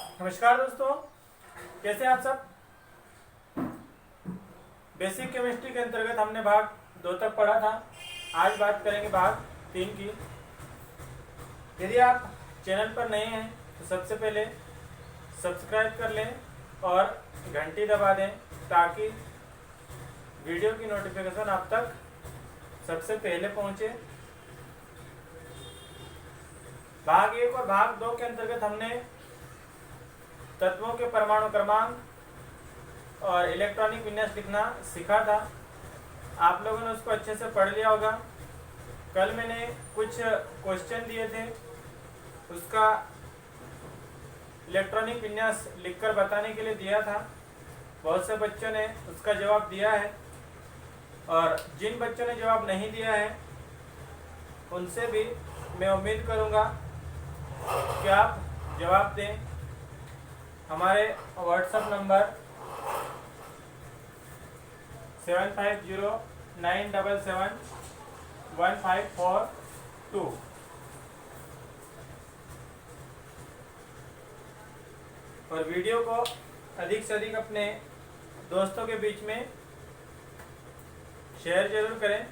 नमस्कार दोस्तों, कैसे हैं आप सब। बेसिक केमिस्ट्री के अंतर्गत हमने भाग 2 तक पढ़ा था। आज बात करेंगे भाग 3 की। यदि आप चैनल पर नए हैं तो सबसे पहले सब्सक्राइब कर लें और घंटी दबा दें ताकि वीडियो की नोटिफिकेशन आप तक सबसे पहले पहुंचे। भाग 1 और भाग 2 के अंतर्गत हमने तत्वों के परमाणु क्रमांक और इलेक्ट्रॉनिक विन्यास लिखना सीखा था। आप लोगों ने उसको अच्छे से पढ़ लिया होगा। कल मैंने कुछ क्वेश्चन दिए थे, उसका इलेक्ट्रॉनिक विन्यास लिखकर बताने के लिए दिया था। बहुत से बच्चों ने उसका जवाब दिया है और जिन बच्चों ने जवाब नहीं दिया है उनसे भी मैं उम्मीद करूंगा कि आप जवाब दें। हमारे व्हाट्सएप नंबर 7509771542 और वीडियो को अधिक से अधिक अपने दोस्तों के बीच में शेयर जरूर करें।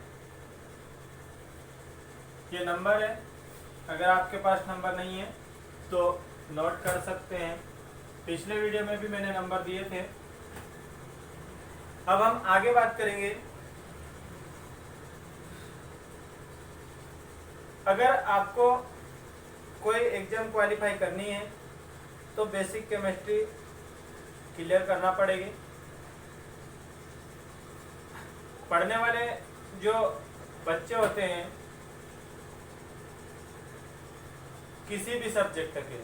ये नंबर है, अगर आपके पास नंबर नहीं है तो नोट कर सकते हैं। पिछले वीडियो में भी मैंने नंबर दिए थे। अब हम आगे बात करेंगे। अगर आपको कोई एग्जाम क्वालिफाई करनी है तो बेसिक केमिस्ट्री क्लियर करना पड़ेगी। पढ़ने वाले जो बच्चे होते हैं किसी भी सब्जेक्ट के,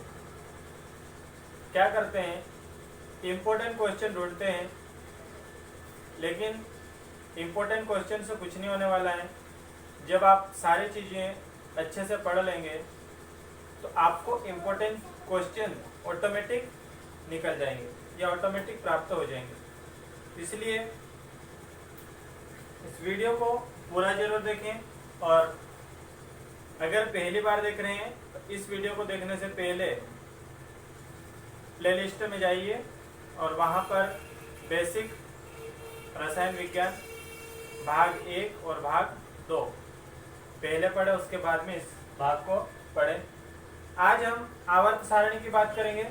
क्या करते हैं, इम्पोर्टेंट क्वेश्चन ढूंढते हैं, लेकिन इम्पोर्टेंट क्वेश्चन से कुछ नहीं होने वाला है। जब आप सारी चीज़ें अच्छे से पढ़ लेंगे तो आपको इम्पोर्टेंट क्वेश्चन ऑटोमेटिक निकल जाएंगे या ऑटोमेटिक प्राप्त हो जाएंगे। इसलिए इस वीडियो को पूरा जरूर देखें और अगर पहली बार देख रहे हैं तो इस वीडियो को देखने से पहले प्लेलिस्ट में जाइए और वहाँ पर बेसिक रसायन विज्ञान भाग 1 और भाग 2 पहले पढ़े, उसके बाद में इस भाग को पढ़ें। आज हम आवर्त सारणी की बात करेंगे।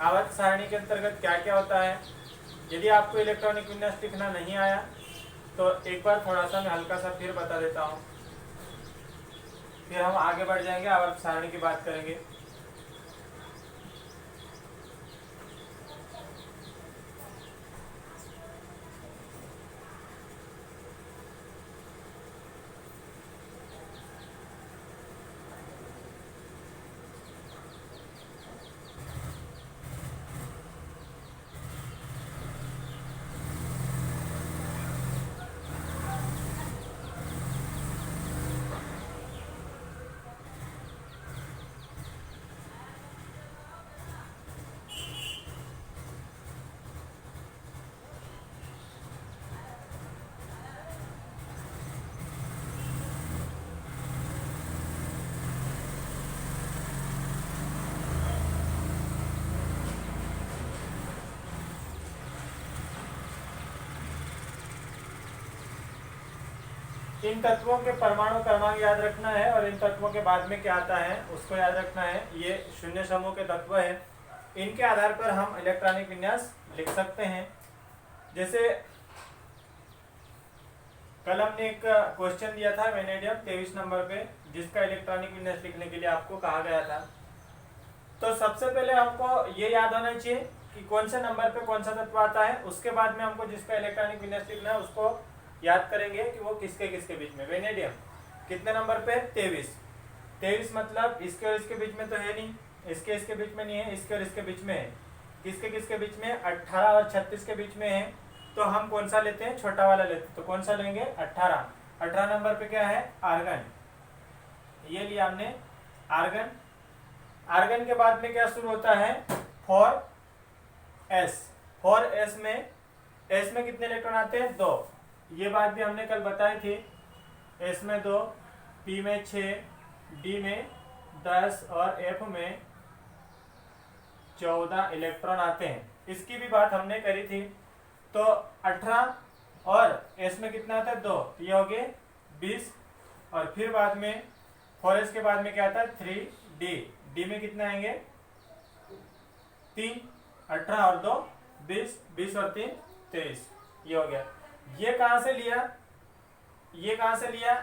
आवर्त सारणी के अंतर्गत क्या क्या होता है। यदि आपको इलेक्ट्रॉनिक विन्यास लिखना नहीं आया तो एक बार थोड़ा सा मैं हल्का सा फिर बता देता हूँ, फिर हम आगे बढ़ जाएंगे, आवर्त सारणी की बात करेंगे। इन तत्वों के परमाणु क्रमांक याद रखना है और इन तत्वों के बाद में क्या आता है उसको याद रखना है। ये शून्य समूह के तत्व है, इनके आधार पर हम इलेक्ट्रॉनिक विन्यास लिख सकते हैं। जैसे कल हमने एक क्वेश्चन दिया था वेनेडियम 23 नंबर पे, जिसका इलेक्ट्रॉनिक विन्यास लिखने के लिए आपको कहा गया था। तो सबसे पहले हमको ये याद होना चाहिए कि कौन से नंबर पे कौन सा तत्व आता है। उसके बाद में हमको जिसका इलेक्ट्रॉनिक विन्यास लिखना है उसको याद करेंगे कि वो किसके किसके बीच में। वेनेडियम कितने नंबर पे, 23 मतलब इसके और इसके बीच में तो है नहीं, इसके इसके बीच में नहीं है, इसके और इसके बीच में है। किसके किसके बीच में, 18 और 36 के बीच में है। तो हम कौन सा लेते हैं, छोटा वाला लेते हैं। तो कौन सा लेंगे, 18 नंबर पे क्या है, आर्गन। ये लिया हमने आर्गन। आर्गन के बाद में क्या शुरू होता है, 4s में कितने इलेक्ट्रॉन आते हैं, 2। ये बात भी हमने कल बताई थी। S में 2, P में 6, D में 10 और F में 14 इलेक्ट्रॉन आते हैं। इसकी भी बात हमने करी थी। तो 18 और एस में कितना आता है 2, ये हो गए 20। और फिर बाद में 4s के बाद में क्या आता है 3d, डी में कितना आएंगे 3, 18 और 2 20, 20 और 3 23, ये हो गया। ये कहाँ से लिया, ये कहाँ से लिया,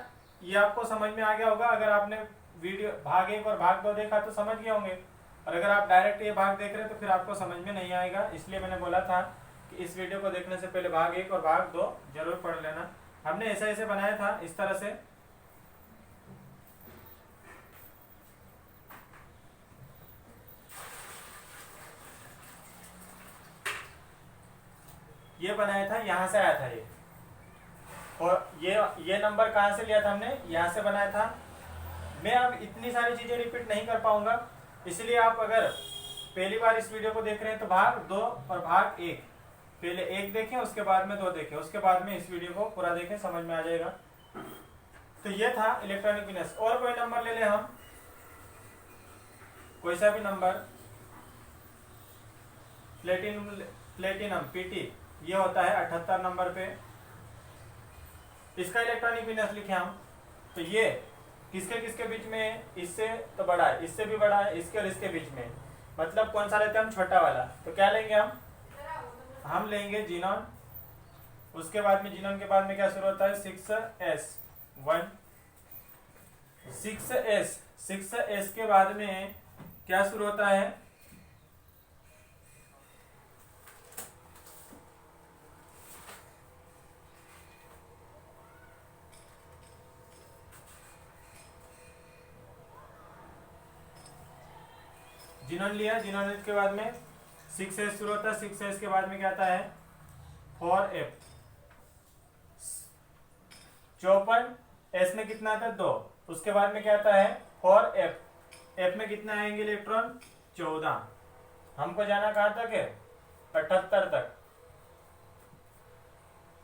ये आपको समझ में आ गया होगा। अगर आपने वीडियो भाग 1 और भाग 2 देखा तो समझ गए होंगे, और अगर आप डायरेक्ट ये भाग देख रहे हैं तो फिर आपको समझ में नहीं आएगा। इसलिए मैंने बोला था कि इस वीडियो को देखने से पहले भाग 1 और भाग 2 जरूर पढ़ लेना। हमने ऐसे बनाया था इस तरह से। ये बनाया था, यहां से आया था ये, और ये नंबर कहां से लिया था हमने, यहां से बनाया था। मैं अब इतनी सारी चीजें रिपीट नहीं कर पाऊंगा, इसलिए आप अगर पहली बार इस वीडियो को देख रहे हैं तो भाग 2 और भाग 1, पहले 1 देखें, उसके बाद में 2 देखें, उसके बाद में इस वीडियो को पूरा देखें, समझ में आ जाएगा। तो ये था इलेक्ट्रॉनिक विन्यास। और कोई नंबर ले लें हम, कोई सा भी नंबर। प्लेटिनम पीटी, ये होता है 78 नंबर पे। इसका इलेक्ट्रॉनिक विन्यास लिखे हम। तो ये किसके किसके बीच में है, इससे तो बड़ा है, इससे भी बड़ा है, इसके और इसके बीच में। मतलब कौन सा लेते हैं हम, छोटा वाला। तो क्या लेंगे हम लेंगे जीनॉन। उसके बाद में जीनॉन के बाद में क्या शुरू होता है 6s1, 6s के बाद में क्या शुरू होता है, जीनॉन लिया। जीनॉन के बाद में 6s शुरू होता है। 6s के बाद में क्या आता है 4f, 54, s में कितना आता है 2, उसके बाद में क्या आता है 4f, f में कितना आएंगे इलेक्ट्रॉन 14। हमको जाना कहां तक है 78 तक।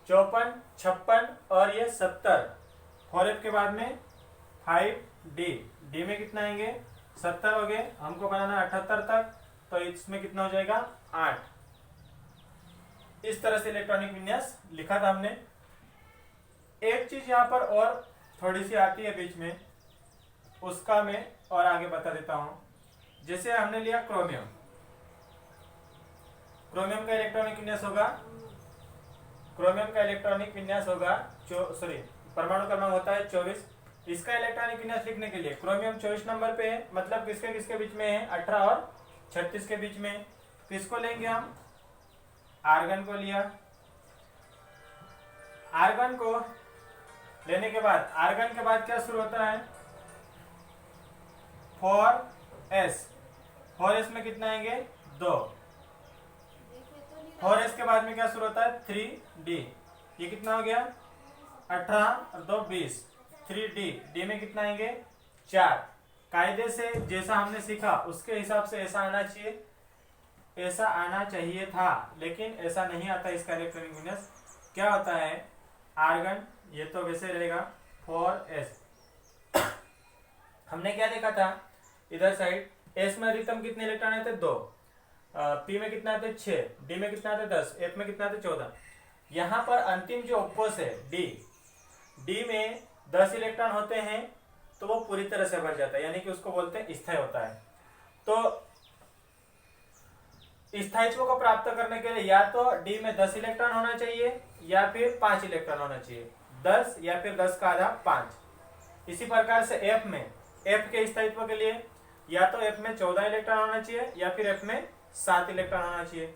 54, 56 और ये 70। 4f के बाद में 5d, d में कितना आएंगे 70 हो गए। हमको बनाना 78 तक, तो इसमें कितना हो जाएगा 8। इस तरह से इलेक्ट्रॉनिक विन्यास लिखा था हमने। एक चीज यहाँ पर और थोड़ी सी आती है बीच में, उसका मैं और आगे बता देता हूं। जैसे हमने लिया क्रोमियम, क्रोमियम का इलेक्ट्रॉनिक विन्यास होगा, क्रोमियम का इलेक्ट्रॉनिक विन्यास होगा परमाणु क्रमांक होता है 24। इसका इलेक्ट्रॉनिक विन्यास लिखने के लिए क्रोमियम 24 नंबर पे है, मतलब किसके किसके बीच में है 18 और 36 के बीच में। किसको लेंगे हम, आर्गन को लिया। आर्गन को लेने के बाद, आर्गन के बाद क्या शुरू होता है 4s, 4s में कितना आएंगे 2। 4s के बाद में क्या शुरू होता है 3d, ये कितना हो गया 18 और 2 20, 3d, d में कितना आएंगे 4। कायदे से जैसा हमने सीखा उसके हिसाब से ऐसा आना चाहिए, ऐसा आना चाहिए था, लेकिन ऐसा नहीं आता। इसका इलेक्ट्रॉनिक विन्यास क्या होता है, आर्गन ये तो वैसे रहेगा 4s। हमने क्या देखा था इधर साइड, s में अधिकतम कितने इलेक्ट्रॉन आते 2, p में कितना आते 6, d में कितना आते 10, f में कितना आते 14। यहाँ पर अंतिम जो ऑप्पोस है d में 10 इलेक्ट्रॉन होते हैं तो वो पूरी तरह से भर जाता है, यानी कि उसको बोलते हैं स्थायी होता है। तो स्थायित्व को प्राप्त करने के लिए या तो d में 10 इलेक्ट्रॉन होना चाहिए या फिर 5 इलेक्ट्रॉन होना चाहिए, 10 या फिर 10 का आधा 5। इसी प्रकार से f में, f के स्थायित्व के लिए या तो f में 14 इलेक्ट्रॉन होना चाहिए या फिर f में 7 इलेक्ट्रॉन होना चाहिए।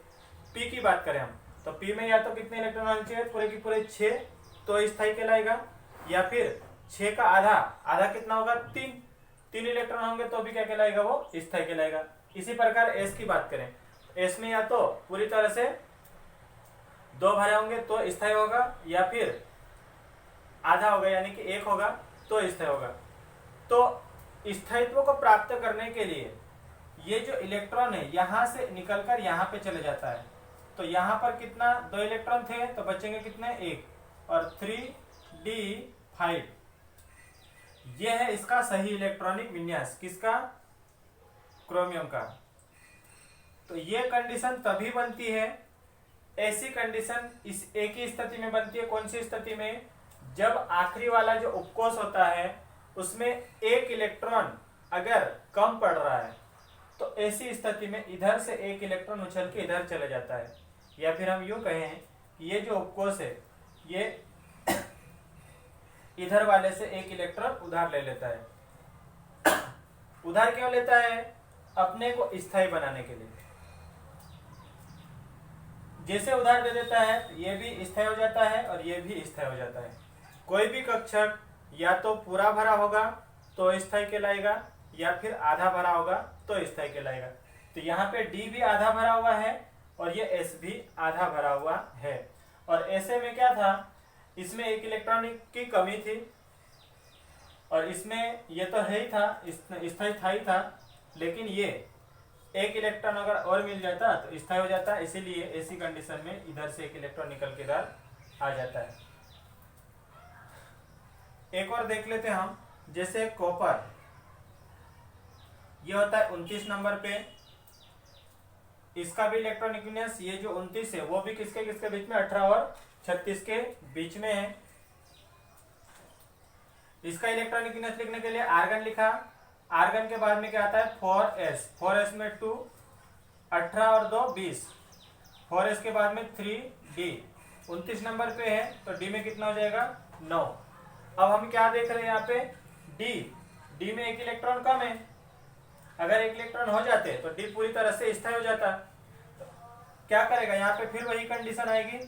p की बात करें हम तो p में या तो कितने इलेक्ट्रॉन होने चाहिए, पूरे की पूरे 6 तो स्थायी कहलाएगा, या फिर 6 का आधा, आधा कितना होगा 3 इलेक्ट्रॉन होंगे तो भी क्या कहलाएगा वो स्थायी कहलाएगा। इसी प्रकार s की बात करें, s में या तो पूरी तरह से 2 भरे होंगे तो स्थायी होगा, या फिर आधा होगा यानी कि 1 होगा तो स्थायी होगा। तो स्थायित्व को प्राप्त करने के लिए ये जो इलेक्ट्रॉन है यहां से निकलकर यहां पे चले जाता है। तो यहां पर कितना 2 इलेक्ट्रॉन थे तो बचेंगे कितने 1 और 3d5। ये है इसका सही इलेक्ट्रॉनिक विन्यास, किसका क्रोमियम का। तो ये कंडीशन तभी बनती है, ऐसी कंडीशन इस एक ही स्थिति में बनती है। कौन सी स्थिति में? जब आखिरी वाला जो उपकोष होता है उसमें एक इलेक्ट्रॉन अगर कम पड़ रहा है, तो ऐसी स्थिति में इधर से एक इलेक्ट्रॉन उछल के इधर चले जाता है। या फिर हम यूं कहें, ये जो उपकोष है ये इधर वाले से एक इलेक्ट्रॉन उधार ले लेता है। उधार क्यों लेता है? अपने को स्थायी बनाने के लिए। जैसे उधार दे देता है, ये भी स्थायी हो जाता है और ये भी स्थायी हो जाता है। कोई भी कक्षक या तो पूरा भरा होगा तो स्थायी कहलाएगा, या फिर आधा भरा होगा तो स्थायी कहलाएगा। तो यहाँ पे डी भी आधा भरा हुआ है और ये एस भी आधा भरा हुआ है। और ऐसे में क्या था, इसमें एक इलेक्ट्रॉन की कमी थी और इसमें ये तो है ही था, स्थायी था ही था, लेकिन ये एक इलेक्ट्रॉन अगर और मिल जाता तो स्थायी हो जाता। इसीलिए ऐसी कंडीशन में इधर से एक इलेक्ट्रॉन निकल के इधर आ जाता है। एक और देख लेते हैं हम, जैसे कॉपर, ये होता है 29 नंबर पे। इसका भी इलेक्ट्रॉनिक यूनियस, ये जो 29 है वो भी किसके किसके बीच में, 18 और 36 के बीच में है। इसका इलेक्ट्रॉनिक यूनियस लिखने के लिए आर्गन लिखा। आर्गन के बाद में क्या आता है, 4s। 4s में 2, 18 और 2 20। 4s के बाद में 3d। 29 नंबर पे है तो d में कितना हो जाएगा, 9। अब हम क्या देख रहे हैं यहाँ पे, d में एक इलेक्ट्रॉन कम है। अगर एक इलेक्ट्रॉन हो जाते तो d पूरी तरह से स्थायी हो जाता। तो क्या करेगा, यहाँ पे फिर वही कंडीशन आएगी,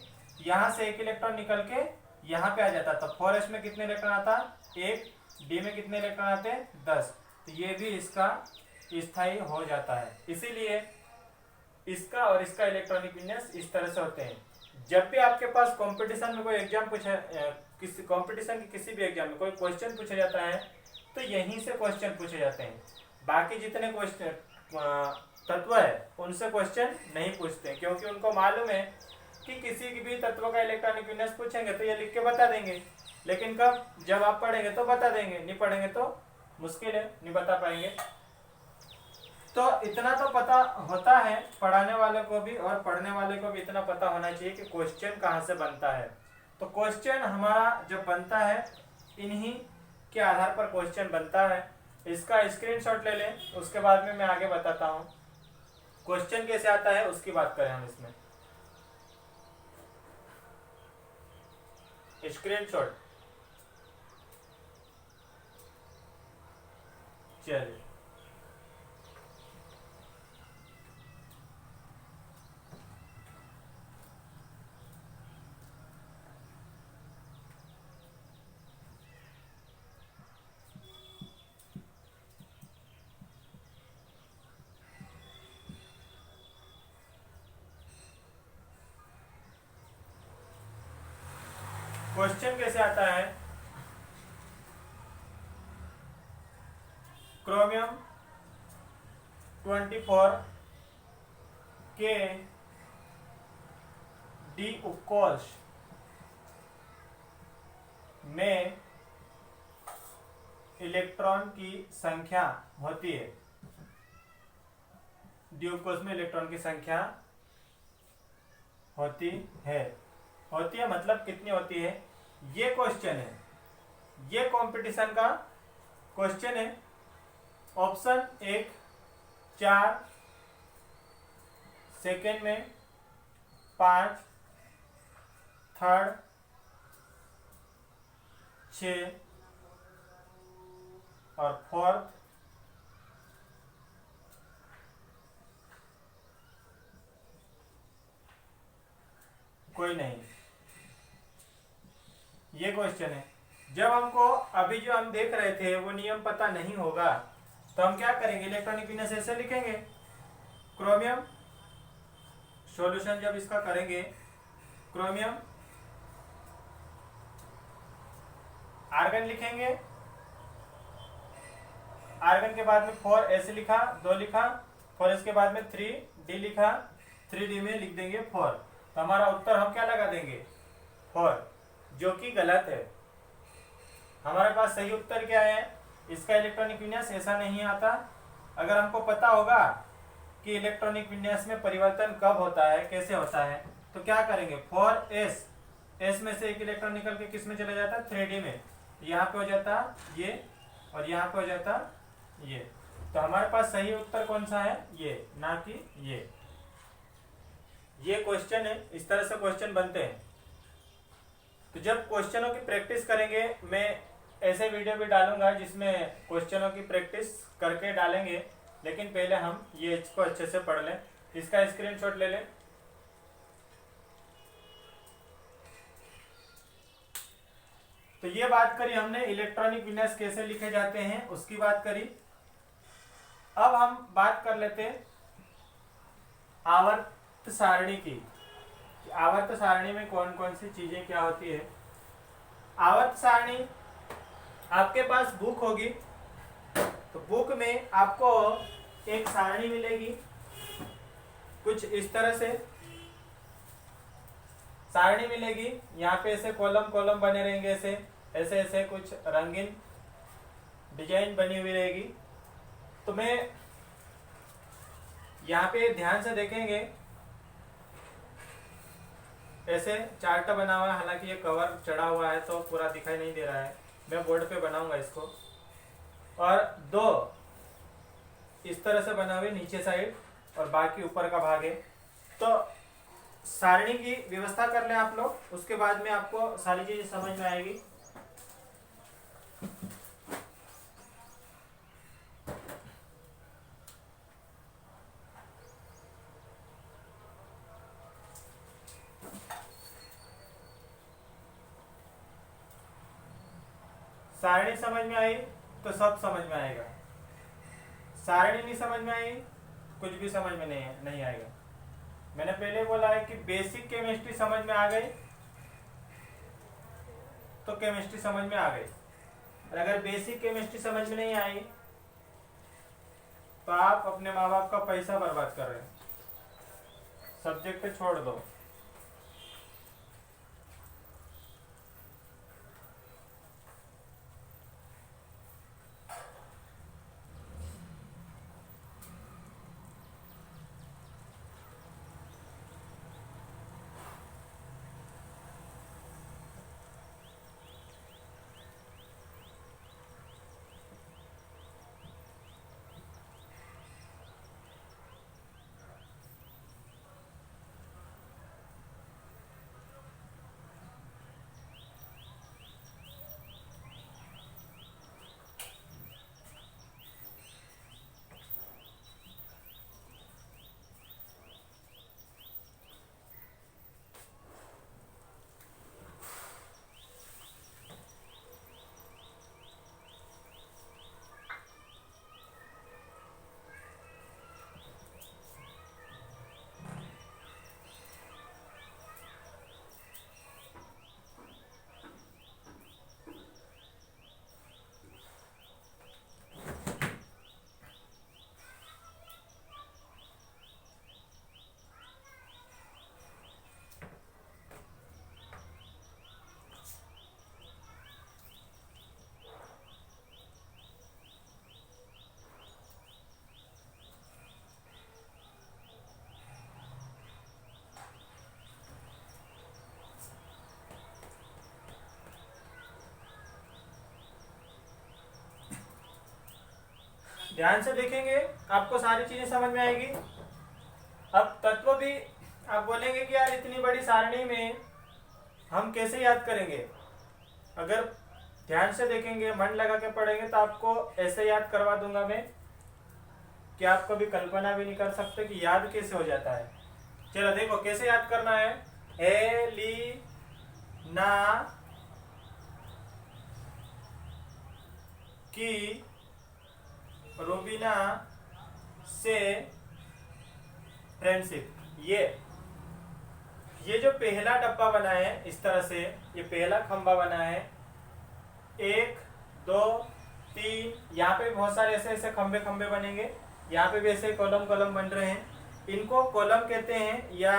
यहाँ से एक इलेक्ट्रॉन निकल के यहाँ पे आ जाता। तो 4s में कितने इलेक्ट्रॉन आता, 1। d में कितने इलेक्ट्रॉन आते, 10। तो ये भी इसका स्थायी हो जाता है। इसीलिए इसका और इसका इलेक्ट्रॉनिक विन्यास इस तरह से होते हैं। जब भी आपके पास कंपटीशन में कोई एग्जाम पूछा, किसी कंपटीशन के किसी भी एग्जाम में कोई क्वेश्चन पूछा जाता है तो यहीं से क्वेश्चन पूछे जाते हैं। बाकी जितने क्वेश्चन तत्व है उनसे क्वेश्चन नहीं पूछते, क्योंकि उनको मालूम है कि किसी भी तत्व का इलेक्ट्रॉनिक विन्यास पूछेंगे तो ये लिख के बता देंगे। लेकिन कब, जब आप पढ़ेंगे तो बता देंगे, नहीं पढ़ेंगे तो मुश्किल है, नहीं बता पाएंगे। तो इतना तो पता होता है पढ़ाने वाले को भी और पढ़ने वाले को भी इतना पता होना चाहिए कि क्वेश्चन कहाँ से बनता है। तो क्वेश्चन हमारा जब बनता है, इन्हीं के आधार पर क्वेश्चन बनता है। इसका स्क्रीनशॉट ले लें, उसके बाद में मैं आगे बताता हूँ क्वेश्चन कैसे आता है, उसकी बात करें हम इसमें। स्क्रीनशॉट, चलिए क्वेश्चन कैसे आता है। क्रोमियम 24 के डी उपकोष में इलेक्ट्रॉन की संख्या होती है। डी उपकोष में इलेक्ट्रॉन की संख्या होती है मतलब कितनी होती है, ये क्वेश्चन है, ये कंपटीशन का क्वेश्चन है। ऑप्शन 1 4, सेकेंड में 5, थर्ड 6 और फोर्थ 'कोई नहीं। ये क्वेश्चन है। जब हमको अभी जो हम देख रहे थे वो नियम पता नहीं होगा तो हम क्या करेंगे, इलेक्ट्रॉनिक विन्यास ऐसे लिखेंगे। क्रोमियम, सॉल्यूशन जब इसका करेंगे, क्रोमियम आर्गन लिखेंगे, आर्गन के बाद में 4 ऐसे लिखा, 2 लिखा, 4 इसके बाद में 3 डी लिखा, 3 डी में लिख देंगे 4। तो हमारा उत्तर हम क्या लगा देंगे, 4, जो कि गलत है। हमारे पास सही उत्तर क्या है, इसका इलेक्ट्रॉनिक विन्यास ऐसा नहीं आता। अगर हमको पता होगा कि इलेक्ट्रॉनिक विन्यास में परिवर्तन कब होता है, कैसे होता है, तो क्या करेंगे, फॉर एस में से एक इलेक्ट्रॉन निकल के किस में चला जाता है, 3D में, यहाँ पे हो जाता ये और यहाँ पे हो जाता ये। तो हमारे पास सही उत्तर कौन सा है, ये, ना कि ये क्वेश्चन है। इस तरह से क्वेश्चन बनते हैं। तो जब क्वेश्चनों की प्रैक्टिस करेंगे, मैं ऐसे वीडियो भी डालूंगा जिसमें क्वेश्चनों की प्रैक्टिस करके डालेंगे, लेकिन पहले हम ये इसको अच्छे से पढ़ लें। इसका स्क्रीनशॉट ले लें। तो ये बात करी हमने इलेक्ट्रॉनिक विन्यास कैसे लिखे जाते हैं, उसकी बात करी। अब हम बात कर लेते हैं आवर्त सारणी की। आवर्त सारणी में कौन कौन सी चीजें क्या होती है। आवर्त सारणी, आपके पास बुक होगी, तो बुक में आपको एक सारणी मिलेगी कुछ इस तरह से, सारणी मिलेगी। यहाँ पे ऐसे कॉलम कॉलम बने रहेंगे, ऐसे ऐसे ऐसे कुछ रंगीन डिजाइन बनी हुई रहेगी। तो मैं यहाँ पे ध्यान से देखेंगे, ऐसे चार्ट बना हुआ है, हालांकि ये कवर चढ़ा हुआ है तो पूरा दिखाई नहीं दे रहा है, मैं बोर्ड पे बनाऊंगा इसको। और दो इस तरह से बना हुए नीचे साइड और बाकी ऊपर का भाग है। तो सारणी की व्यवस्था कर लें आप लोग, उसके बाद में आपको सारी चीजें समझ में आएगी। सारणी समझ में आई तो सब समझ में आएगा, सारणी नहीं समझ में आई कुछ भी समझ में नहीं आएगा। मैंने पहले बोला है कि बेसिक केमिस्ट्री समझ में आ गई तो केमिस्ट्री समझ में आ गई, और अगर बेसिक केमिस्ट्री समझ में नहीं आई तो आप अपने माँ बाप का पैसा बर्बाद कर रहे हैं, सब्जेक्ट छोड़ दो। ध्यान से देखेंगे आपको सारी चीजें समझ में आएगी। अब तत्व भी आप बोलेंगे कि यार इतनी बड़ी सारणी में हम कैसे याद करेंगे। अगर ध्यान से देखेंगे, मन लगा के पढ़ेंगे तो आपको ऐसे याद करवा दूंगा मैं कि आप कभी कल्पना भी नहीं कर सकते कि याद कैसे हो जाता है। चलो देखो कैसे याद करना है। ए ली ना की रूबीना से फ्रेंडशिप। ये जो पहला डब्बा बना है इस तरह से, ये पहला खंबा बना है, 1 2 3, यहाँ पे बहुत सारे ऐसे ऐसे खंबे खंबे बनेंगे, यहाँ पे भी ऐसे कॉलम कॉलम बन रहे हैं। इनको कॉलम कहते हैं या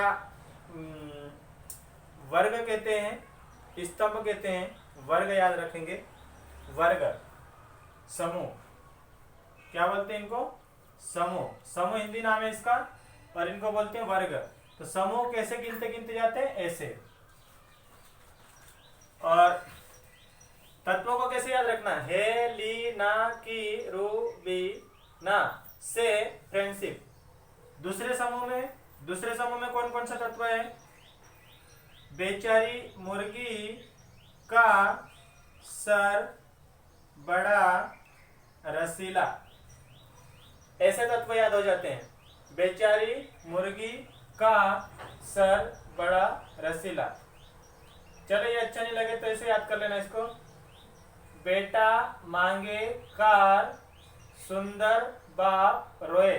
वर्ग कहते हैं, स्तंभ कहते हैं। वर्ग याद रखेंगे, वर्ग, समूह क्या बोलते हैं इनको, समूह, समूह हिंदी नाम है इसका, और इनको बोलते हैं वर्ग। तो समूह कैसे गिनते गिनते जाते हैं, ऐसे। और तत्वों को कैसे याद रखना, हे, ली, ना, की, रू, बी, ना, से, फ्रेंडशिप। दूसरे समूह में कौन कौन सा तत्व है, बेचारी, मुर्गी, का, सर, बड़ा, रसीला। ऐसे तत्व याद हो जाते हैं, बेचारी, मुर्गी, का, सर, बड़ा, रसीला। चलो ये अच्छा नहीं लगे तो ऐसे याद कर लेना इसको, बेटा मांगे कार, सुंदर बाप रोए।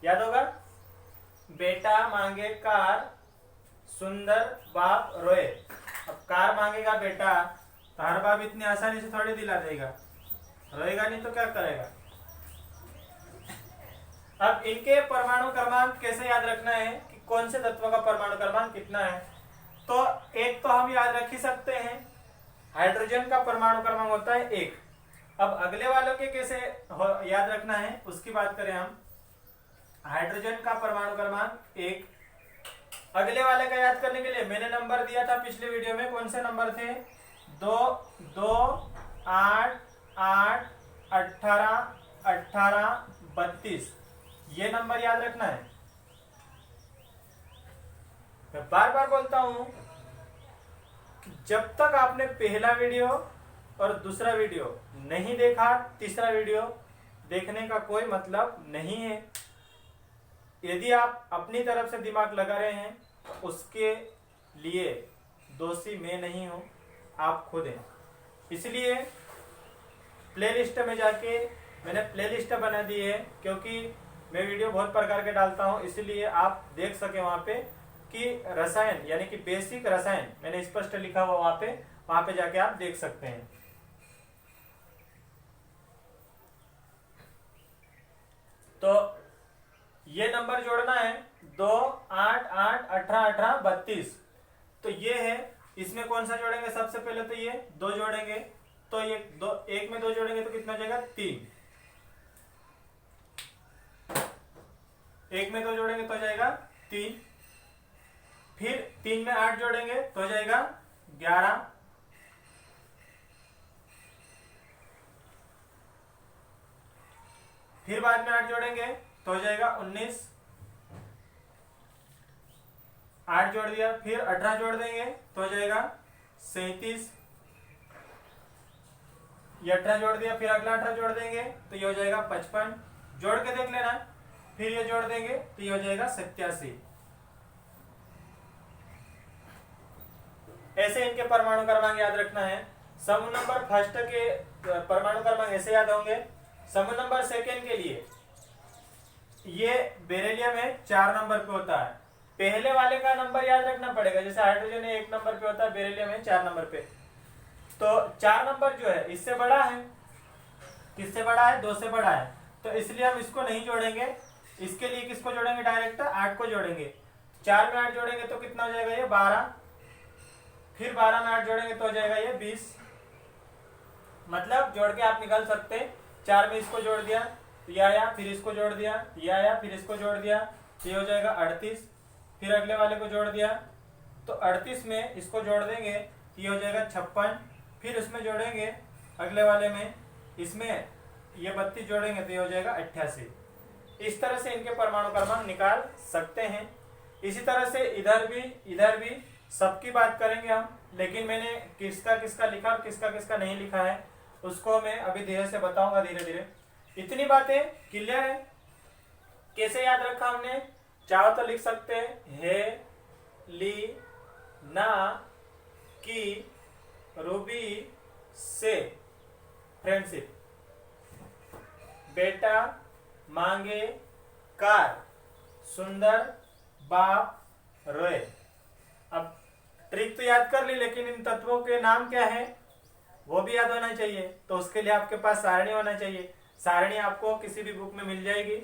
याद होगा, बेटा मांगे कार, सुंदर बाप रोए। अब कार मांगेगा बेटा तो हर बाप इतनी आसानी से थोड़ी दिला देगा, रोएगा नहीं तो क्या करेगा। अब इनके परमाणु क्रमांक कैसे याद रखना है कि कौन से तत्व का परमाणु क्रमांक कितना है। तो एक तो हम याद रख ही सकते हैं, हाइड्रोजन का परमाणु क्रमांक होता है 1। अब अगले वालों के कैसे याद रखना है उसकी बात करें हम। हाइड्रोजन का परमाणु क्रमांक 1। अगले वाले का याद करने के लिए मैंने नंबर दिया था पिछले वीडियो में, कौन से नंबर थे, 2, 2, 8, 8, 18, 18, 32। ये नंबर याद रखना है। मैं बार बार बोलता हूं कि जब तक आपने पहला वीडियो और दूसरा वीडियो नहीं देखा, तीसरा वीडियो देखने का कोई मतलब नहीं है। यदि आप अपनी तरफ से दिमाग लगा रहे हैं तो उसके लिए दोषी मैं नहीं हूं, आप खुद हैं। इसलिए प्लेलिस्ट में जाके मैंने प्लेलिस्ट बना दी है, क्योंकि मैं वीडियो बहुत प्रकार के डालता हूं, इसलिए आप देख सके वहां पे कि रसायन यानी कि बेसिक रसायन मैंने स्पष्ट लिखा हुआ वहां पे जाके आप देख सकते हैं। तो ये नंबर जोड़ना है 2, 8, 8, 18, 18, 32। तो ये है, इसमें कौन सा जोड़ेंगे, सबसे पहले तो ये 2 जोड़ेंगे, तो ये 2, 1 में 2 जोड़ेंगे तो कितना हो जाएगा, 3। 1 में 2 जोड़ेंगे तो हो जाएगा 3। फिर 3 में 8 जोड़ेंगे तो हो जाएगा 11। फिर बाद में 8 जोड़ेंगे तो हो जाएगा 19। 8 जोड़ दिया, फिर 18 जोड़ देंगे तो हो जाएगा 37। ये 18 जोड़ दिया, फिर अगला 18 जोड़ देंगे तो ये हो जाएगा 55। जोड़ के देख लेना, फिर ये जोड़ देंगे तो ये हो जाएगा 87। ऐसे इनके परमाणु क्रमांक याद रखना है। समूह नंबर फर्स्ट के परमाणु क्रमांक ऐसे याद होंगे। समूह नंबर सेकेंड के लिए ये बेरिलियम है 4 नंबर पे होता है। पहले वाले का नंबर याद रखना पड़ेगा, जैसे हाइड्रोजन 1 नंबर पे होता है, बेरिलियम है 4 नंबर पे। तो 4 नंबर जो है इससे बड़ा है, किससे बड़ा है, 2 से बड़ा है, तो इसलिए हम इसको नहीं जोड़ेंगे। इसके लिए किसको जोड़ेंगे, डायरेक्ट 8 को जोड़ेंगे। 4 में 8 जोड़ेंगे तो कितना हो जाएगा, ये 12। फिर 12 में 8 जोड़ेंगे तो हो जाएगा ये 20। मतलब जोड़ के आप निकाल सकते हैं। 4 में इसको जोड़ दिया तो ये आया, फिर इसको जोड़ दिया, ये आया, फिर इसको जोड़ दिया तो ये हो जाएगा 38। फिर अगले वाले को जोड़ दिया तो 38 में इसको जोड़ देंगे तो ये हो जाएगा 56। फिर इसमें जोड़ेंगे अगले वाले में, इसमें ये 32 जोड़ेंगे तो ये हो जाएगा 88। इस तरह से इनके परमाणु क्रमांक निकाल सकते हैं। इसी तरह से इधर भी सबकी बात करेंगे हम, लेकिन मैंने किसका किसका लिखा और किसका किसका नहीं लिखा है उसको मैं अभी धीरे से बताऊंगा, धीरे धीरे। इतनी बातें क्लियर है। कैसे याद रखा हमने, चाहो तो लिख सकते हैं, हे, ली, ना, की, रूबी, से, फ्रेंडशिप। बेटा मांगे कार, सुंदर बाप रोए। अब ट्रिक तो याद कर ली, लेकिन इन तत्वों के नाम क्या है वो भी याद होना चाहिए। तो उसके लिए आपके पास सारणी होना चाहिए। सारणी आपको किसी भी बुक में मिल जाएगी,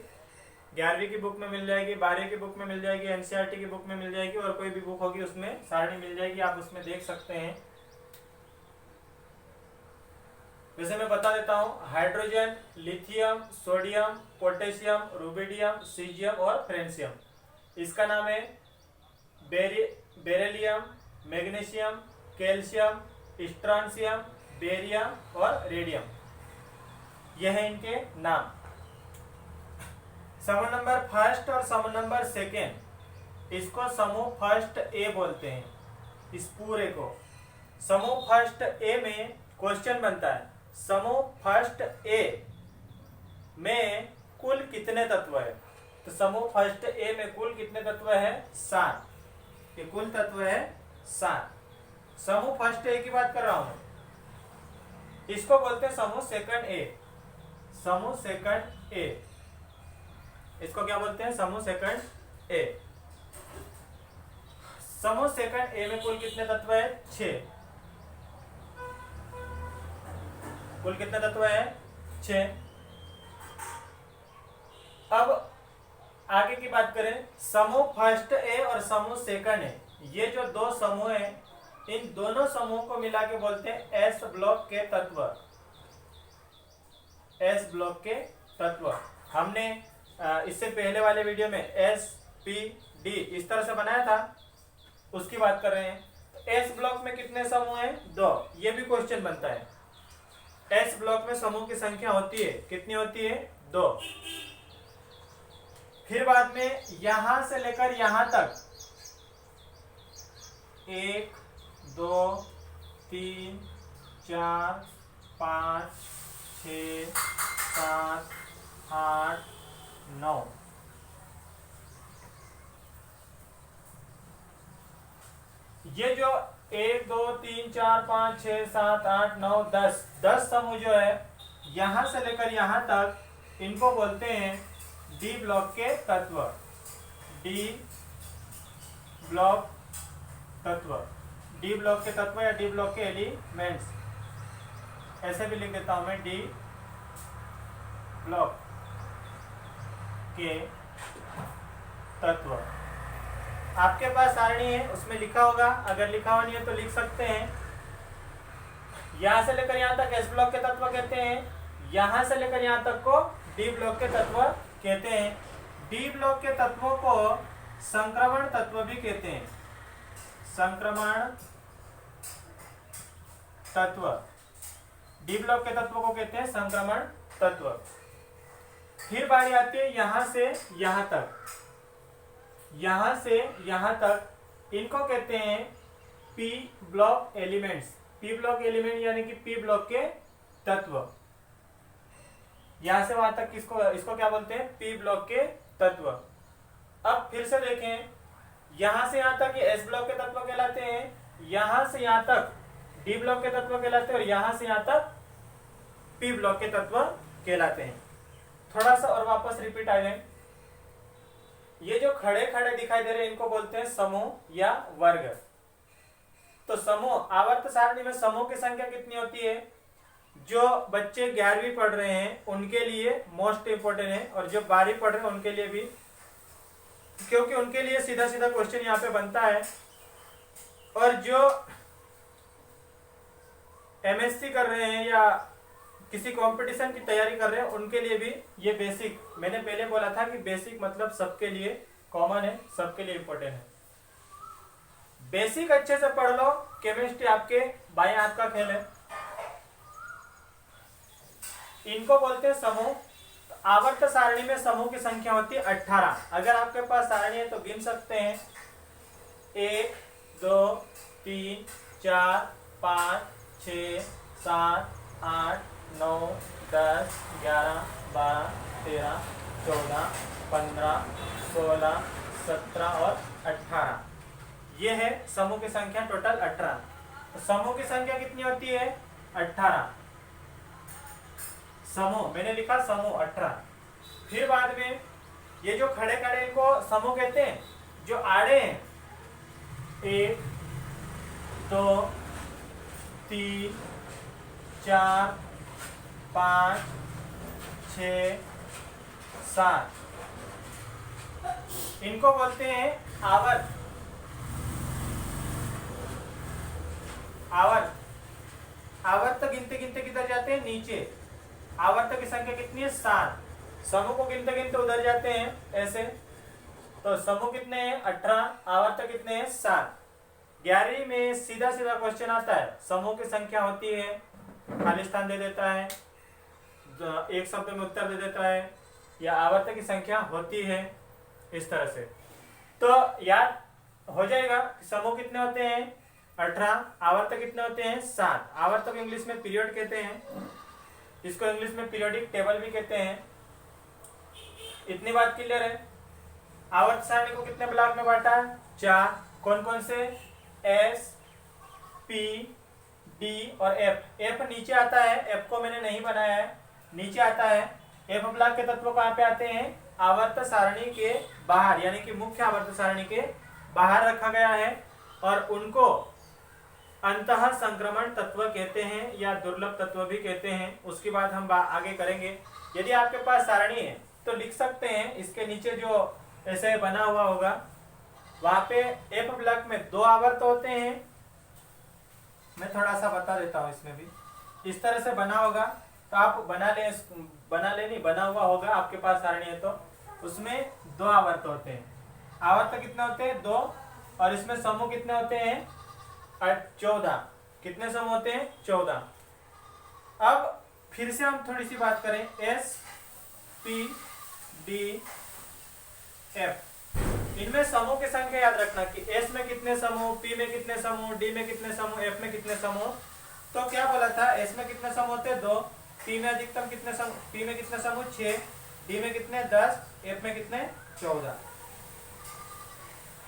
11वीं की बुक में मिल जाएगी, 12वीं की बुक में मिल जाएगी, एनसीईआरटी की बुक में मिल जाएगी, और कोई भी बुक होगी उसमें सारणी मिल जाएगी, आप उसमें देख सकते हैं। वैसे मैं बता देता हूँ, hydrogen, lithium, sodium, potassium, rubidium, caesium और फ्रेंशियम। इसका नाम है beryllium, magnesium, calcium, strontium, barium और रेडियम। यह है इनके नाम। समूह नंबर फर्स्ट और समूह नंबर सेकेंड, इसको समूह फर्स्ट ए बोलते हैं, इस पूरे को। समूह फर्स्ट ए में क्वेश्चन बनता है, समूह फर्स्ट ए में कुल कितने तत्व है? तो समूह फर्स्ट ए में कुल कितने तत्व है? 7। ये कुल तत्व है 7। समूह फर्स्ट ए की बात कर रहा हूं। इसको बोलते हैं समूह सेकंड ए। समूह सेकंड ए, इसको क्या बोलते हैं? समूह सेकंड ए। समूह सेकंड ए में कुल कितने तत्व है? 6। कुल कितने तत्व है? 6। अब आगे की बात करें, समूह फर्स्ट ए और समूह सेकंड ए, ये जो दो समूह हैं, इन दोनों समूह को मिला के बोलते हैं एस ब्लॉक के तत्व। एस ब्लॉक के तत्व हमने इससे पहले वाले वीडियो में एस पी डी इस तरह से बनाया था, उसकी बात कर रहे हैं। एस ब्लॉक में कितने समूह हैं? 2। ये भी क्वेश्चन बनता है। एस ब्लॉक में समूह की संख्या होती है, कितनी होती है? 2। फिर बाद में यहां से लेकर यहां तक 1 2 3 4 5 6 7 8 9, ये जो 1 2 3 4 5 6 7 8 9 10 समूह जो है, यहां से लेकर यहां तक, इनको बोलते हैं डी ब्लॉक के तत्व। डी ब्लॉक तत्व, डी ब्लॉक के तत्व या डी ब्लॉक के एलिमेंट्स, ऐसे भी लिख देता हूं मैं, डी ब्लॉक के तत्व। आपके पास सारणी है, उसमें लिखा होगा, अगर लिखा हुआ नहीं है तो लिख सकते हैं। यहां से लेकर यहां तक एस ब्लॉक के तत्व कहते हैं, यहां से लेकर यहां तक को डी ब्लॉक के तत्व कहते हैं। डी ब्लॉक के तत्वों को संक्रमण तत्व भी कहते हैं। संक्रमण तत्व, डी ब्लॉक के तत्वों को कहते हैं संक्रमण तत्व। फिर बारी आती है यहां से यहां तक, यहां से यहां तक, इनको कहते हैं P block elements. P block element यानी कि पी ब्लॉक के तत्व। यहां से वहां तक इसको क्या बोलते हैं? पी ब्लॉक के तत्व। अब फिर से देखें, यहां से यहां तक ये एस ब्लॉक के तत्व कहलाते हैं, यहां से यहां तक डी ब्लॉक के तत्व कहलाते हैं, और यहां से यहां तक पी ब्लॉक के तत्व कहलाते हैं। थोड़ा सा और वापस रिपीट आ जाए। ये जो खड़े खड़े दिखाई दे रहे हैं, इनको बोलते हैं समूह या वर्ग। तो समूह, आवर्त सारणी में समूह की संख्या कितनी होती है? जो बच्चे 11वीं पढ़ रहे हैं उनके लिए मोस्ट इंपोर्टेंट है, और जो 12वीं पढ़ रहे हैं उनके लिए भी, क्योंकि उनके लिए सीधा सीधा क्वेश्चन यहाँ पे बनता है। और जो एमएससी कर रहे हैं या किसी कंपटीशन की तैयारी कर रहे हैं, उनके लिए भी ये बेसिक, मैंने पहले बोला था कि बेसिक मतलब सबके लिए कॉमन है, सबके लिए इंपॉर्टेंट है। बेसिक अच्छे से पढ़ लो। केमिस्ट्री आपके बाएं हाथ का खेल है। इनको बोलते हैं समूह। आवर्त सारणी में समूह की संख्या होती है 18। अगर आपके पास सारणी है तो गिन सकते हैं, 1 2 3 4 5 6 7 8 9 10 11 12 13 14 15 16 17 और 18। ये है समूह की संख्या, टोटल 18। तो समूह की संख्या कितनी होती है? 18 समूह। मैंने लिखा समूह 18। फिर बाद में ये जो खड़े खड़े इनको समूह कहते हैं। जो आड़े हैं 1 2 3 4 5 6 7, इनको बोलते हैं आवर्त। आवर्त आवर्त गिनते गिनते किधर जाते हैं, नीचे। आवर्त की संख्या कितनी है, 7। समूह को गिनते गिनते उधर जाते हैं ऐसे, तो समूह कितने हैं, 18, आवर्त कितने हैं, 7। 11वीं में सीधा सीधा क्वेश्चन आता है, समूह की संख्या होती है, खाली स्थान दे देता है, एक शब्द में उत्तर दे देता है, या आवर्त की संख्या होती है, इस तरह से। तो याद हो जाएगा समूह कितने होते हैं, 18, आवर्त कितने होते हैं, 7। आवर्त को इंग्लिश में पीरियड कहते हैं, इसको इंग्लिश में पीरियोडिक टेबल भी कहते हैं। इतनी बात क्लियर है। आवर्त सारणी को कितने ब्लॉक में बांटा है, 4। कौन कौन से, एस, पी, डी और एफ। एफ नीचे आता है, एफ को मैंने नहीं बनाया है, नीचे आता है। एफ ब्लॉक के तत्व कहाँ पे आते हैं, आवर्त सारणी के बाहर, यानी कि मुख्य आवर्त सारणी के बाहर रखा गया है, और उनको अंतः संक्रमण तत्व कहते हैं या दुर्लभ तत्व भी कहते हैं। उसकी बात हम आगे करेंगे। यदि आपके पास सारणी है तो लिख सकते हैं, इसके नीचे जो ऐसे बना हुआ होगा वहां पे एफ ब्लॉक में 2 आवर्त होते हैं। मैं थोड़ा सा बता देता हूं, इसमें भी इस तरह से बना होगा, तो आप बना ले नहीं, बना हुआ होगा आपके पास सारणी है, तो उसमें 2 आवर्त होते हैं। आवर्त कितने होते हैं, 2, और इसमें समूह कितने होते हैं, 14। कितने समूह होते हैं, 14। अब फिर से हम थोड़ी सी बात करें, एस, पी, डी, एफ। इनमें समूह की संख्या याद रखना कि एस में कितने समूह, पी में कितने समूह, डी में कितने समूह, एफ में कितने समूह। तो क्या बोला था, एस में कितने समूह होते हैं, 2, पी में अधिकतम कितने समूह, पी में कितने समूह, 6, डी में कितने, 10, एफ में कितने, 14।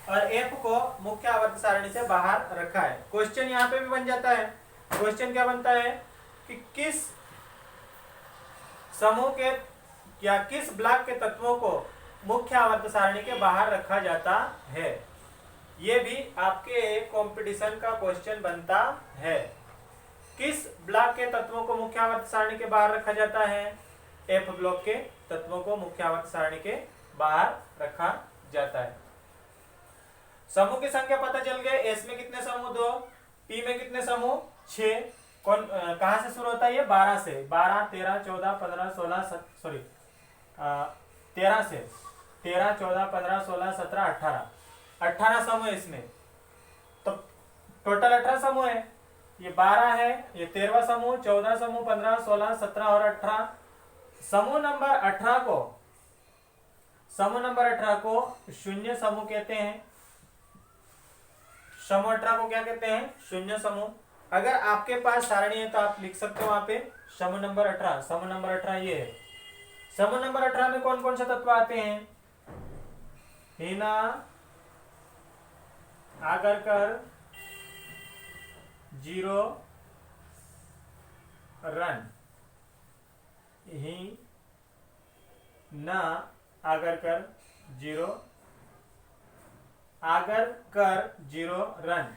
और एफ को मुख्य आवर्त सारणी से बाहर रखा है। क्वेश्चन यहाँ पे भी बन जाता है। क्वेश्चन क्या बनता है कि किस समूह के या किस ब्लॉक के तत्वों को मुख्य आवर्त सारणी के बाहर रखा जाता है। ये भी आपके कंपटीशन का क्वेश्चन बनता है। किस ब्लॉक के तत्वों को मुख्य आवर्त सारणी के बाहर रखा जाता है, एफ ब्लॉक के तत्वों को मुख्य आवर्त सारणी के बाहर रखा जाता है। समूह की संख्या पता चल गए, एस में कितने समूह, 2, पी में कितने समूह, 6। कौन कहां से शुरू होता है, ये 12 से, 12, 13, 14, 15, 16, सॉरी 13 से, 13, 14, 15, 16, 17, 18 समूह इसमें। तो टोटल 18 समूह है। ये 12 है, ये 13वां समूह, 14 समूह, 15, 16, 17 और 18। समूह नंबर 18 को शून्य समूह कहते हैं। समूह 18 को क्या कहते हैं, शून्य समूह। अगर आपके पास सारणी है तो आप लिख सकते हो वहां पे समूह नंबर 18। समूह नंबर 18 ये है। समूह नंबर 18 में कौन कौन से तत्व आते हैं, हीना, आगरकर, जीरो, रन। ही ना Agarkar, zero, Agarkar, zero, run.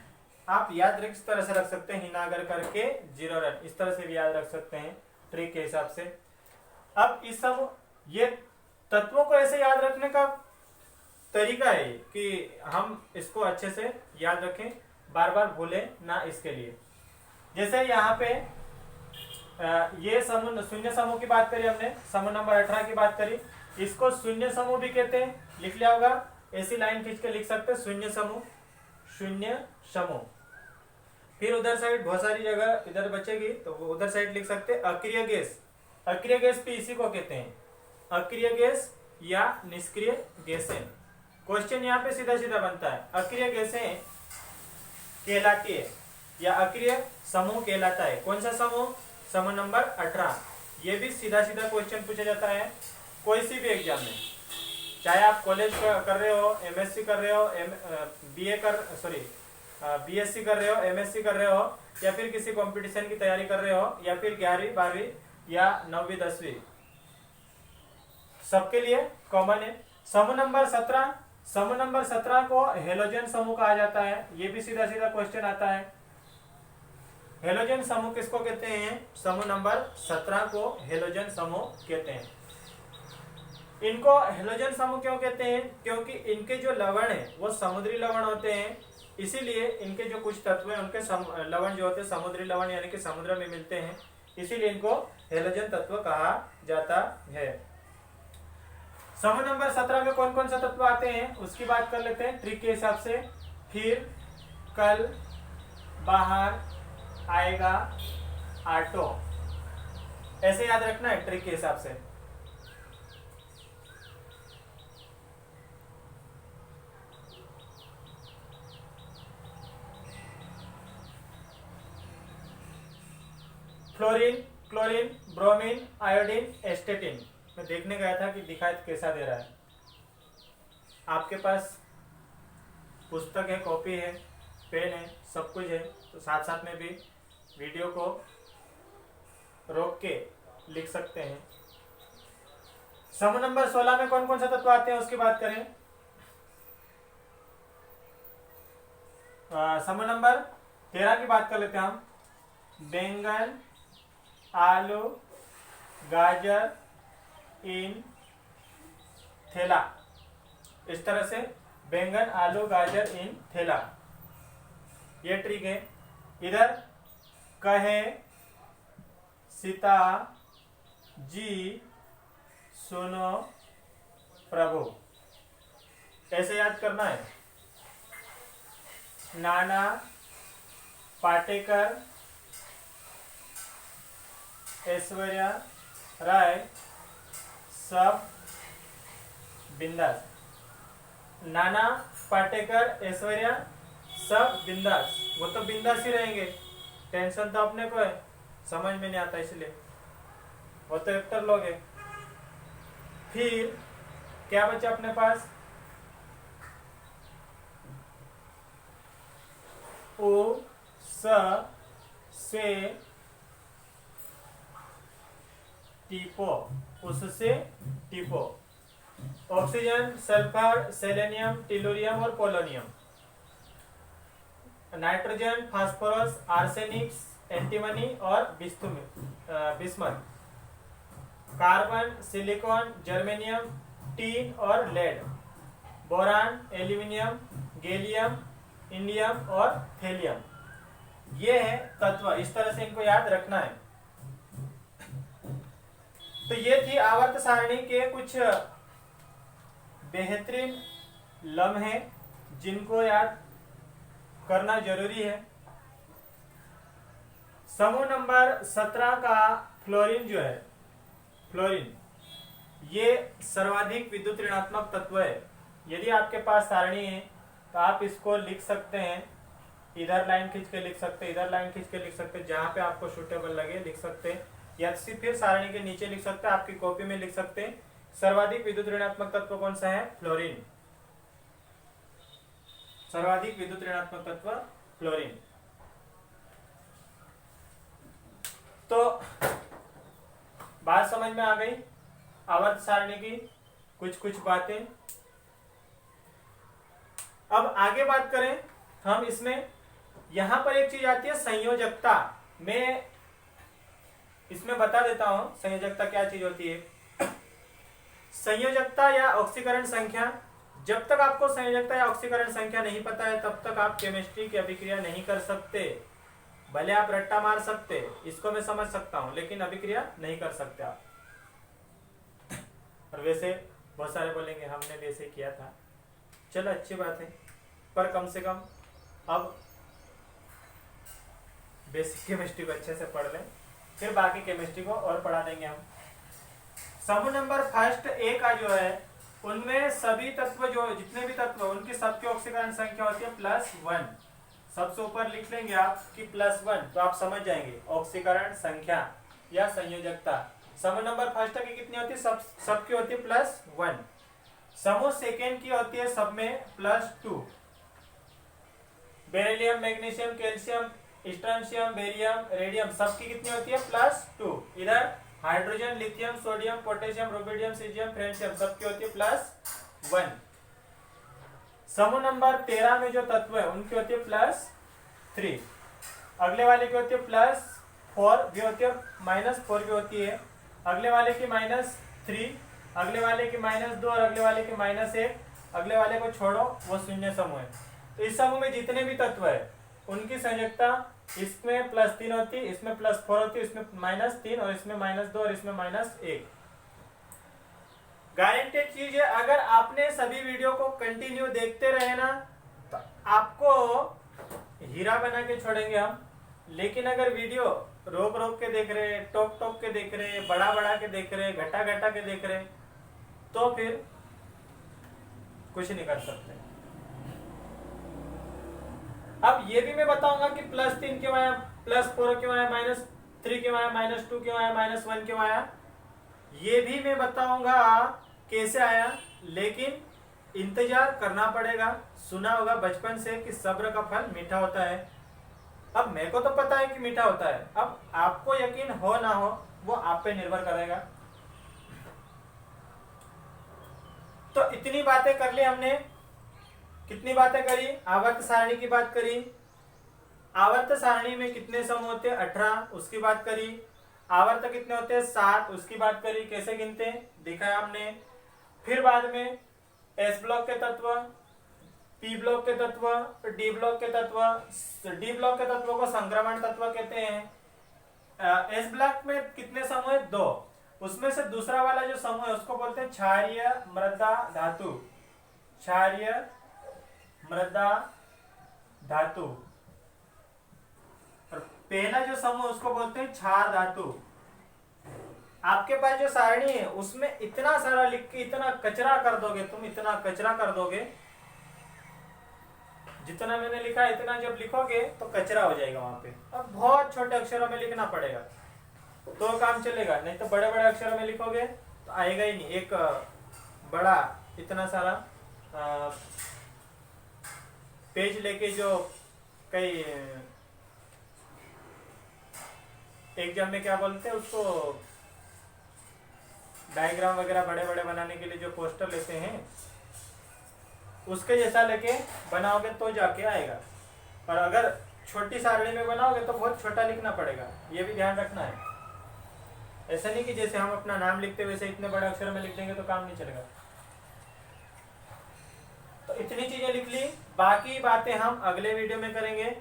आप याद इस तरह से रख सकते हैं, हिना आगरकर के, जीरो, रन। इस तरह से भी याद रख सकते हैं ट्रिक के हिसाब से। अब इस सब ये तत्वों को ऐसे याद रखने का तरीका है कि हम इसको अच्छे से याद रखें, बार बार भूलें ना, इसके लिए। जैसे यहाँ पे ये समूह, शून्य समूह की बात करी हमने, समूह नंबर 18 की बात करी, इसको शून्य समूह भी कहते हैं। लिख लिया होगा, ऐसी लाइन खींच के लिख सकते हैं, शून्य समूह, शून्य समूह। फिर उधर साइड बहुत सारी जगह इधर बचेगी तो उधर साइड लिख सकते हैं अक्रिय गैस। अक्रिय गैस भी इसी को कहते हैं, अक्रिय गैस या निष्क्रिय गैसें। क्वेश्चन यहाँ पे सीधा सीधा बनता है, अक्रिय गैसें कहलाती है या अक्रिय समूह कहलाता है। कौन सा समूह, समूह नंबर 18। ये भी सीधा सीधा क्वेश्चन पूछा जाता है कोई सी भी एग्जाम में, चाहे आप कॉलेज कर रहे हो, एमएससी कर रहे हो, बीएससी कर रहे हो, एमएससी कर रहे हो, या फिर किसी कंपटीशन की तैयारी कर रहे हो, या फिर 11वीं 12वीं या 9वीं 10वीं, सबके लिए कॉमन है। समूह नंबर 17, समूह नंबर 17 को हेलोजन समूह कहा जाता है। ये भी सीधा सीधा क्वेश्चन आता है। हेलोजन समूह किसको कहते हैं, समूह नंबर 17 को हेलोजन समूह कहते हैं। इनको हेलोजन समूह क्यों कहते हैं, क्योंकि इनके जो लवण है वो समुद्री लवण होते हैं। इसीलिए इनके जो कुछ तत्व हैं उनके लवण जो होते हैं समुद्री लवण यानी कि समुद्र में मिलते हैं, इसीलिए इनको हेलोजन तत्व कहा जाता है। समूह नंबर 17 में कौन कौन सा तत्व आते हैं उसकी बात कर लेते हैं ट्रिक के हिसाब से। फिर, कल, बाहर, आएगा, ऑटो, ऐसे याद रखना है ट्रिक के हिसाब से। Fluorine, chlorine, bromine, iodine, एस्टेटिन। मैं देखने गया था कि दिखाई कैसा दे रहा है। आपके पास पुस्तक है, कॉपी है, पेन है, सब कुछ है, तो साथ साथ में भी वीडियो को रोक के लिख सकते हैं। समूह नंबर 16 में कौन कौन सा तत्व आते हैं उसकी बात करें। समूह नंबर 13 की बात कर लेते हैं हम। बैंगन, आलू, गाजर, इन, थैला। इस तरह से बैंगन, आलू, गाजर, इन, थैला, ये ट्रिक है। इधर कहे, सीता जी, सुनो प्रभु, ऐसे याद करना है। नाना पाटेकर, ऐश्वर्या राय, सब बिंदास। नाना पाटेकर, ऐश्वर्या सब बिंदास, वो तो बिंदास ही रहेंगे, टेंशन तो अपने को है, समझ में नहीं आता इसलिए, वो तो एक्टर लोग है। फिर क्या बचा अपने पास, ओ, स, से, टीपो, उससे टीपो। ऑक्सीजन, सल्फर, सेलेनियम, टेलुरियम और polonium. Nitrogen, phosphorus, arsenic, antimony और bismuth. Carbon, silicon, germanium, tin और lead. Boron, aluminium, gallium, indium और थेलियम। ये है तत्व, इस तरह से इनको याद रखना है। तो ये थी आवर्त सारणी के कुछ बेहतरीन लम्हे जिनको याद करना जरूरी है। समूह नंबर 17 का फ्लोरीन जो है, फ्लोरीन ये सर्वाधिक विद्युत ऋणात्मक तत्व है। यदि आपके पास सारणी है तो आप इसको लिख सकते हैं, इधर लाइन खींच के लिख सकते हैं, इधर लाइन खींच के लिख सकते हैं, जहां पे आपको सूटेबल लगे लिख सकते हैं, या फिर सारणी के नीचे लिख सकते हैं, आपकी कॉपी में लिख सकते हैं। सर्वाधिक विद्युत ऋणात्मक तत्व कौन सा है, फ्लोरीन। सर्वाधिक विद्युत ऋणात्मक तत्व फ्लोरीन। तो बात समझ में आ गई आवर्त सारणी की कुछ कुछ बातें। अब आगे बात करें हम इसमें, यहां पर एक चीज आती है संयोजकता। मैं इसमें बता देता हूं संयोजकता क्या चीज होती है। संयोजकता या ऑक्सीकरण संख्या, जब तक आपको संयोजकता या ऑक्सीकरण संख्या नहीं पता है तब तक आप केमिस्ट्री की अभिक्रिया नहीं कर सकते। भले आप रट्टा मार सकते, इसको मैं समझ सकता हूं, लेकिन अभिक्रिया नहीं कर सकते आप। और वैसे बहुत सारे बोलेंगे हमने भी ऐसे किया था, चलो अच्छी बात है, पर कम से कम अब बेसिक केमिस्ट्री को अच्छे से पढ़ लें, फिर बाकी केमिस्ट्री को और पढ़ा देंगे हम। समूह नंबर फर्स्ट ए का जो है, उनमें सभी तत्व जो जितने भी तत्व उनकी सबकी ऑक्सीकरण संख्या होती है +1। सबसे ऊपर लिख लेंगे आप कि +1, तो आप समझ जाएंगे ऑक्सीकरण संख्या या संयोजकता। समूह नंबर फर्स्ट की कितनी होती है, सबकी होती है +1। समूह सेकेंड की होती है सब में +2। Beryllium, magnesium, calcium, strontium, barium, radium सबकी कितनी होती है +2। इधर hydrogen, lithium, sodium, potassium, rubidium, caesium, francium सबकी होती है +1। समूह नंबर 13 में जो तत्व है उनकी होती है +3। अगले वाले की होती है +4 भी होती है, -4 भी होती है। अगले वाले की -3, अगले वाले की -2 और अगले वाले की -1। अगले वाले को छोड़ो, वो शून्य समूह है। इस समूह में जितने भी तत्व है उनकी संयोजकता इसमें +3 होती, इसमें +4 होती, इसमें -3 और इसमें -2 और इसमें -1। गारंटेड चीज है, अगर आपने सभी वीडियो को कंटिन्यू देखते रहे ना तो आपको हीरा बना के छोड़ेंगे हम। लेकिन अगर वीडियो रोक रोक के देख रहे, टोक टोक के देख रहे, बड़ा बड़ा के देख रहे, घटा घटा के देख रहे, तो फिर कुछ नहीं कर सकते। अब ये भी मैं बताऊंगा कि +3 क्यों आया, +4 क्यों आया, -3 क्यों आया, -2 क्यों आया, -1 क्यों आया, ये भी मैं बताऊंगा कैसे आया। लेकिन इंतजार करना पड़ेगा। सुना होगा बचपन से कि सब्र का फल मीठा होता है। अब मेरे को तो पता है कि मीठा होता है, अब आपको यकीन हो ना हो वो आप पे निर्भर करेगा। तो इतनी बातें कर ली हमने। कितनी बातें करी? आवर्त सारणी की बात करी, आवर्त सारणी में कितने समूह होते हैं 18, उसकी बात करी। आवर्त कितने होते हैं 7, उसकी बात करी, कैसे गिनते हैं दिखाया हमने। फिर बाद में एस ब्लॉक के तत्व, पी ब्लॉक के तत्व, डी ब्लॉक के तत्व, डी ब्लॉक के तत्वों को संक्रमण तत्व कहते हैं। एस ब्लॉक में कितने समूह है 2, उसमें से दूसरा वाला जो समूह है उसको बोलते हैं क्षारीय मृदा धातु, क्षारीय मृदा धातु। और पहला जो समूह उसको बोलते हैं क्षार धातु। आपके पास जो सारणी है उसमें इतना सारा लिख के इतना कचरा कर दोगे तुम, इतना कचरा कर दोगे, जितना मैंने लिखा है इतना जब लिखोगे तो कचरा हो जाएगा वहां पे। अब बहुत छोटे अक्षरों में लिखना पड़ेगा तो काम चलेगा, नहीं तो बड़े बड़े अक्षरों में लिखोगे तो आएगा ही नहीं। एक बड़ा इतना सारा पेज लेके जो कई एग्जाम में क्या बोलते हैं उसको, डायग्राम वगैरह बड़े बड़े बनाने के लिए जो पोस्टर लेते हैं उसके जैसा लेके बनाओगे तो जाके आएगा। और अगर छोटी सारणी में बनाओगे तो बहुत छोटा लिखना पड़ेगा, ये भी ध्यान रखना है। ऐसा नहीं कि जैसे हम अपना नाम लिखते वैसे इतने बड़े अक्षर में लिख देंगे तो काम नहीं चलेगा। तो इतनी चीजें लिख ली, बाकी बातें हम अगले वीडियो में करेंगे।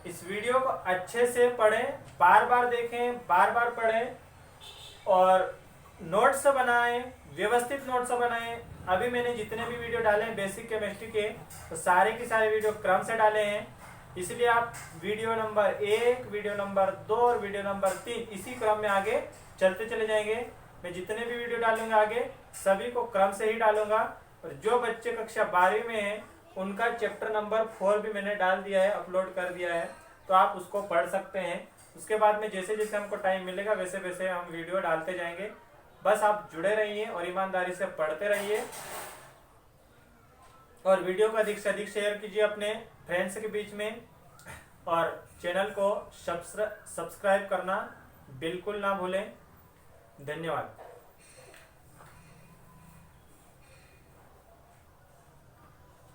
इस वीडियो को अच्छे से पढ़ें, बार बार देखें, बार बार पढ़ें और नोट्स बनाएं, व्यवस्थित नोट्स बनाएं। अभी मैंने जितने भी वीडियो डाले हैं बेसिक केमिस्ट्री के तो सारे के सारे वीडियो क्रम से डाले हैं, इसलिए आप वीडियो नंबर 1, वीडियो नंबर 2 और वीडियो नंबर 3 इसी क्रम में आगे चलते चले जाएंगे। मैं जितने भी वीडियो डालूंगा आगे सभी को क्रम से ही डालूंगा। और जो बच्चे कक्षा 12वीं में हैं उनका चैप्टर नंबर 4 भी मैंने डाल दिया है, अपलोड कर दिया है, तो आप उसको पढ़ सकते हैं। उसके बाद में जैसे जैसे हमको टाइम मिलेगा वैसे वैसे हम वीडियो डालते जाएंगे। बस आप जुड़े रहिए और ईमानदारी से पढ़ते रहिए और वीडियो को अधिक से अधिक शेयर कीजिए अपने फ्रेंड्स के बीच में और चैनल को सब्सक्राइब करना बिल्कुल ना भूलें। धन्यवाद।